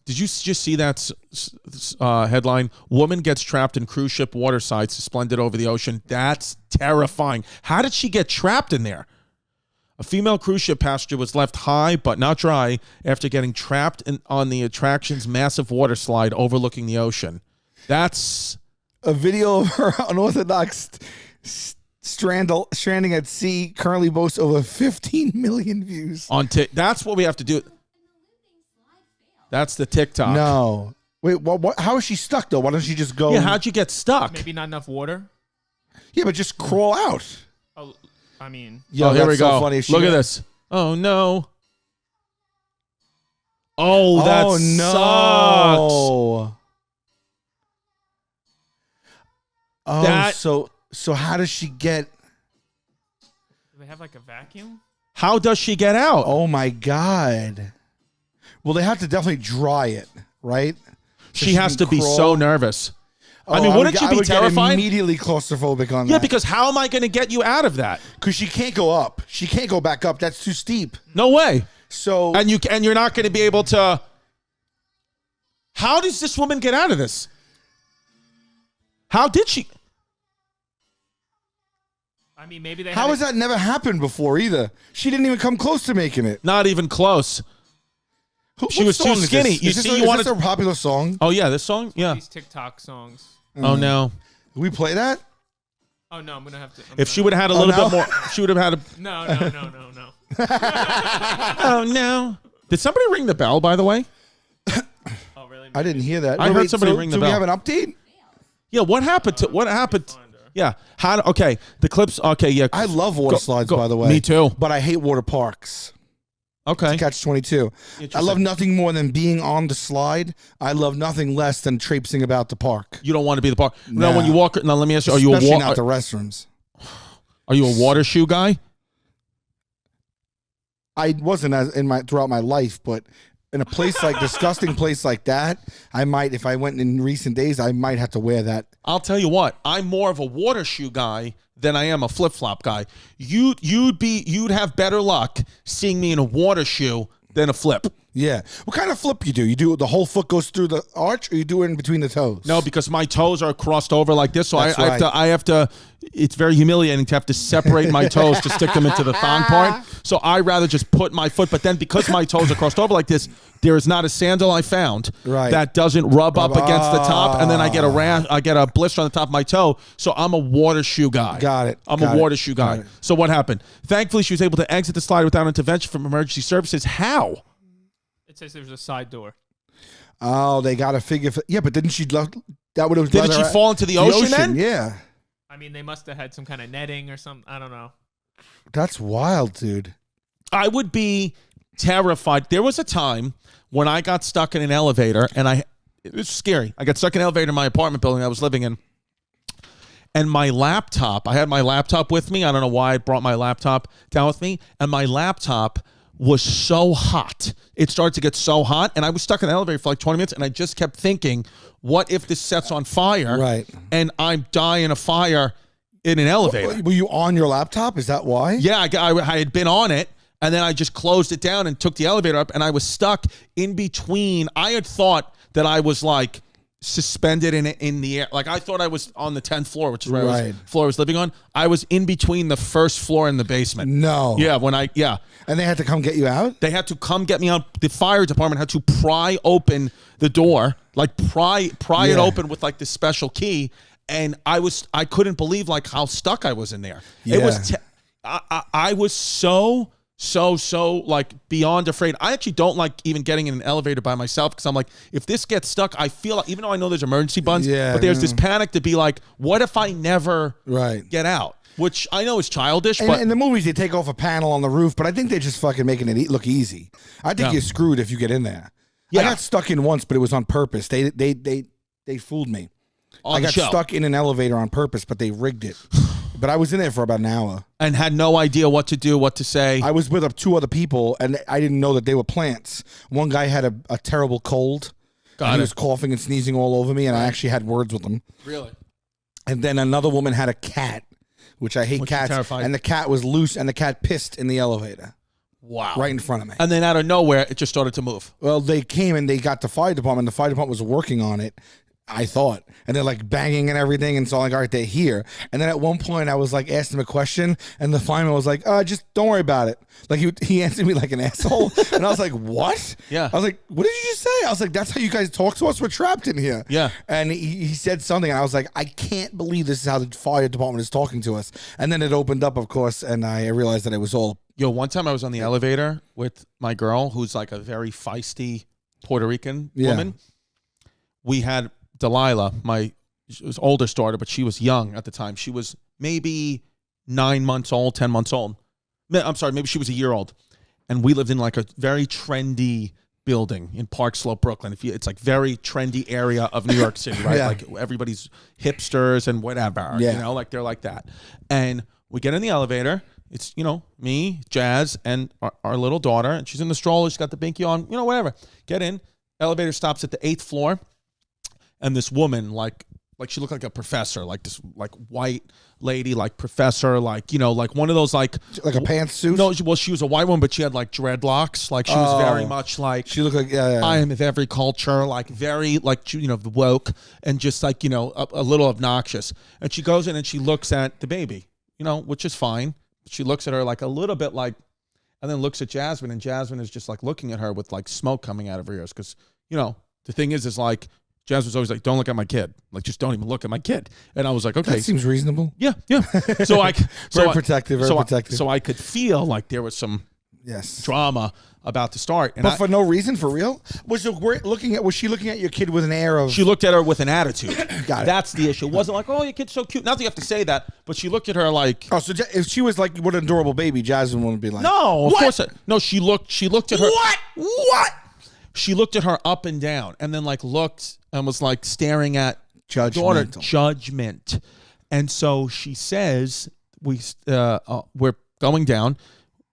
Did you just see that headline? Woman gets trapped in cruise ship waterside, suspended over the ocean. That's terrifying. How did she get trapped in there? A female cruise ship passenger was left high but not dry after getting trapped on the attraction's massive water slide overlooking the ocean. That's a video of her unorthodox stranding at sea currently boasts over 15 million views. That's what we have to do. That's the TikTok. No. Wait, what? How is she stuck, though? Why don't she just go? Yeah, how'd you get stuck? Maybe not enough water? Yeah, but just crawl out. Oh, I mean. Yo, here we go. So funny. Look at this. Oh, no. Oh, that no. sucks. Oh, so how does she get? Do they have like a vacuum? How does she get out? Oh, my God. Well, they have to definitely dry it, right? So she has to be so nervous. Oh, I mean, wouldn't you be terrified? Get immediately claustrophobic on that. Yeah, because how am I going to get you out of that? Because she can't go up. She can't go back up. That's too steep. No way. So and you're not going to be able to. How does this woman get out of this? How did she? I mean, maybe they. How has that never happened before either? She didn't even come close to making it. Not even close. She was too skinny. You see, you wanted a popular song? Oh yeah, this song. Yeah. These TikTok songs. Oh no. Did we play that? Oh no, I'm gonna have to. If she would have had a little bit more, she would have had a. No. Oh no! Did somebody ring the bell? By the way. Oh really? I didn't hear that. I heard somebody ring the bell. Do we have an update? Yeah. What happened to? What happened? Yeah. Okay. The clips. Okay. Yeah. I love water slides, by the way. Me too. But I hate water parks. Okay. Catch-22. I love nothing more than being on the slide. I love nothing less than traipsing about the park. You don't want to be the park. Nah. No, when you walk. Now let me ask you: Especially not the restrooms. Are you a water shoe guy? I wasn't throughout my life, but in a place like disgusting place like that, I might, if I went in recent days, I might have to wear that. I'll tell you what, I'm more of a water shoe guy than I am a flip flop guy. You'd have better luck seeing me in a water shoe than a flip. Yeah. What kind of flip you do? You do the whole foot goes through the arch, or you do it in between the toes? No, because my toes are crossed over like this, so I have to. It's very humiliating to have to separate my toes to stick them into the thong part. So I rather just put my foot. But then because my toes are crossed over like this, there is not a sandal I found that doesn't rub up against the top, and then I get a blister on the top of my toe. So I'm a water shoe guy. Got it. I'm a water shoe guy. So what happened? Thankfully, she was able to exit the slide without intervention from emergency services. How? It says there's a side door. Oh, they got to figure. Yeah, but didn't she? That would have. Didn't she fall into the ocean then? Yeah. I mean, they must have had some kind of netting or something. I don't know. That's wild, dude. I would be terrified. There was a time when I got stuck in an elevator, and it was scary. I got stuck in an elevator in my apartment building I was living in, and my laptop, I had my laptop with me. I don't know why I brought my laptop down with me, and my laptop was so hot. It started to get so hot, and I was stuck in the elevator for like 20 minutes, and I just kept thinking, what if this sets on fire? Right. And I die in a fire in an elevator. Were you on your laptop? Is that why? Yeah, I had been on it, and then I just closed it down and took the elevator up, and I was stuck in between. I had thought that I was like suspended in the air. Like I thought I was on the 10th floor, which is where I was living on. I was in between the first floor and the basement. No. Yeah, And they had to come get you out? They had to come get me out. The fire department had to pry open the door, like pry it open with like this special key. And I couldn't believe like how stuck I was in there. Yeah. It was, I was so like beyond afraid. I actually don't like even getting in an elevator by myself because I'm like, if this gets stuck, I feel like, even though I know there's emergency buttons, but there's this panic to be like, what if I never get out? Which I know is childish. But in the movies, they take off a panel on the roof, but I think they're just fucking making it look easy. I think you're screwed if you get in there. Yeah. I got stuck in once, but it was on purpose. They fooled me. I got stuck in an elevator on purpose, but they rigged it. But I was in there for about an hour. And had no idea what to do, what to say. I was with 2 other people, and I didn't know that they were plants. One guy had a terrible cold. He was coughing and sneezing all over me, and I actually had words with him. Really? And then another woman had a cat, which I hate cats. And the cat was loose, and the cat pissed in the elevator. Wow. Right in front of me. And then out of nowhere, it just started to move. Well, they came and they got the fire department. The fire department was working on it, I thought. And they're like banging and everything. And so I'm like, all right, they're here. And then at one point I was like asking him a question and the fireman was like, just don't worry about it. Like he answered me like an asshole. And I was like, what? Yeah. I was like, what did you just say? I was like, that's how you guys talk to us? We're trapped in here. Yeah. And he said something and I was like, I can't believe this is how the fire department is talking to us. And then it opened up, of course, and I realized that it was all. Yo, one time I was on the elevator with my girl, who's like a very feisty Puerto Rican woman. We had Delilah, she was oldest daughter, but she was young at the time. She was maybe 9 months old, 10 months old. I'm sorry, maybe she was a year old. And we lived in like a very trendy building in Park Slope, Brooklyn. It's like very trendy area of New York City, right? Yeah. Like everybody's hipsters and whatever, you know, like they're like that. And we get in the elevator. It's, you know, me, Jazz, and our little daughter. And she's in the stroller. She's got the binky on, you know, whatever. Get in. Elevator stops at the 8th floor. And this woman, like she looked like a professor, like this, like white lady, like professor, like, you know, like one of those, like a pantsuit? No, well, she was a white woman, but she had like dreadlocks. Like she was very much like, she looked like, I am of every culture, like very, like, you know, woke and just like, you know, a little obnoxious. And she goes in and she looks at the baby, you know, which is fine. She looks at her like a little bit like, and then looks at Jasmine, and Jasmine is just like looking at her with like smoke coming out of her ears. Cause, you know, the thing is like, Jasmine's always like, don't look at my kid. Like, just don't even look at my kid. And I was like, okay. That seems reasonable. Yeah, yeah. So very protective. So I could feel like there was some drama about to start. And but for no reason, for real? Was she looking at your kid with an air of... She looked at her with an attitude. Got it. That's the issue. It wasn't like, oh, your kid's so cute. Not that you have to say that, but she looked at her like... Oh, so if she was like, what an adorable baby, Jasmine wouldn't be like... No, of course not. No, she looked at her... What? She looked at her up and down and then like looked and was like staring at daughter. Judgment. And so she says, we're going down.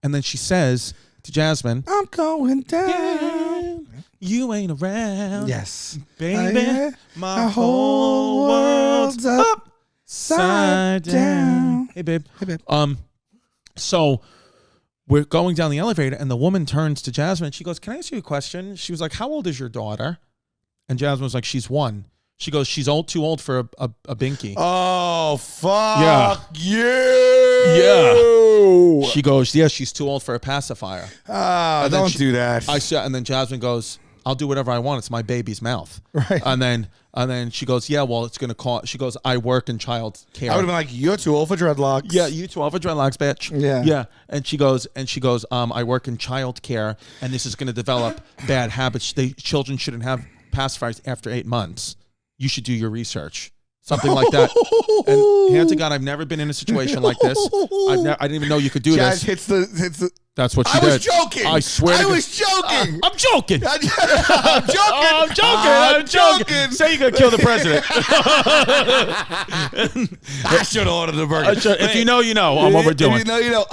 And then she says to Jasmine, I'm going down. You ain't around. Yes. Baby, my whole world's upside down. Hey, babe. So we're going down the elevator, and the woman turns to Jasmine, and she goes, can I ask you a question? She was like, how old is your daughter? And Jasmine was like, she's 1. She goes, she's too old for a binky. Oh, fuck you. Yeah. She goes, yeah, she's too old for a pacifier. Don't do that. And then Jasmine goes, I'll do whatever I want. It's my baby's mouth. Right. And then she goes, yeah, well, it's going to cost. She goes, I work in child care. I would have been like, you're too old for dreadlocks. Yeah, you too old for dreadlocks, bitch. Yeah. Yeah. And she goes, I work in child care, and this is going to develop bad habits. Children shouldn't have pacifiers after 8 months. You should do your research. Something like that. And hand to God, I've never been in a situation like this. I didn't even know you could do Jazz this. hits the. That's what she did. I was joking. I swear. I was joking. I'm joking. I'm joking. Say you're gonna kill the president. I should have ordered the burger. If you know, you know on what we're doing. If you know, you know.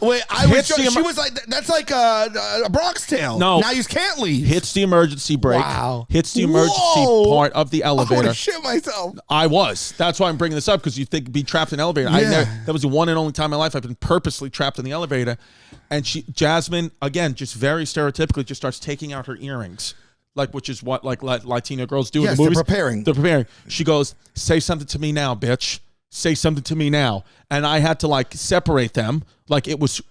Wait, she was like, that's like a Bronx Tale. No. Now you can't leave. Hits the emergency brake. Wow. Hits the emergency part of the I would elevator. have shit myself. I was. That's why I'm bringing this up, because you think be trapped in an elevator. Yeah. That was the one and only time in my life I've been purposely trapped in the elevator. And Jasmine, again, just very stereotypically, just starts taking out her earrings, like, which is what like Latina girls do in the movies. They're preparing. They're preparing. She goes, say something to me now, bitch. Say something to me now. And I had to like separate them. Like it was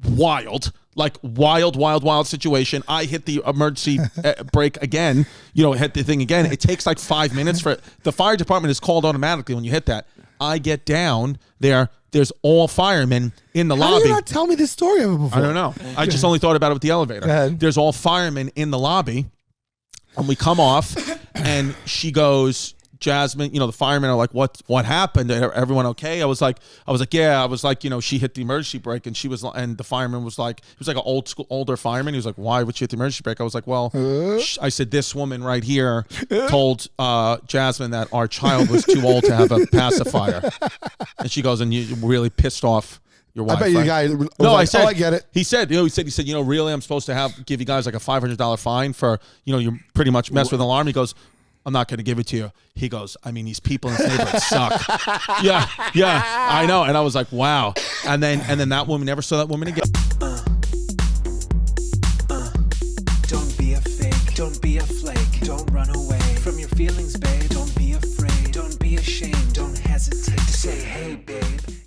wild. Like wild situation. I hit the emergency brake again, hit the thing again. It takes like 5 minutes for the fire department is called automatically when you hit that. I get down there. There's all firemen in the lobby. How did you not tell me this story ever before? I don't know. I just only thought about it with the elevator. Go ahead. There's all firemen in the lobby, and we come off, and she goes, Jasmine, the firemen are like, what happened? Everyone okay? I was like, yeah. I was like, she hit the emergency brake, and and the fireman was like, he was like an older fireman. He was like, why would she hit the emergency brake? I was like, well, I said, this woman right here told Jasmine that our child was too old to have a pacifier. And she goes, and you really pissed off your wife. I bet you guys. No, I said, I get it. He said, really, I'm supposed to give you guys like a $500 fine for, you pretty much mess with an alarm. He goes, I'm not going to give it to you. He goes, I mean, these people in this neighborhood suck. Yeah, I know. And I was like, wow. And then that woman, never saw that woman again. don't run away from your feelings, babe. Don't be afraid, don't be ashamed, don't hesitate to say, hey, babe.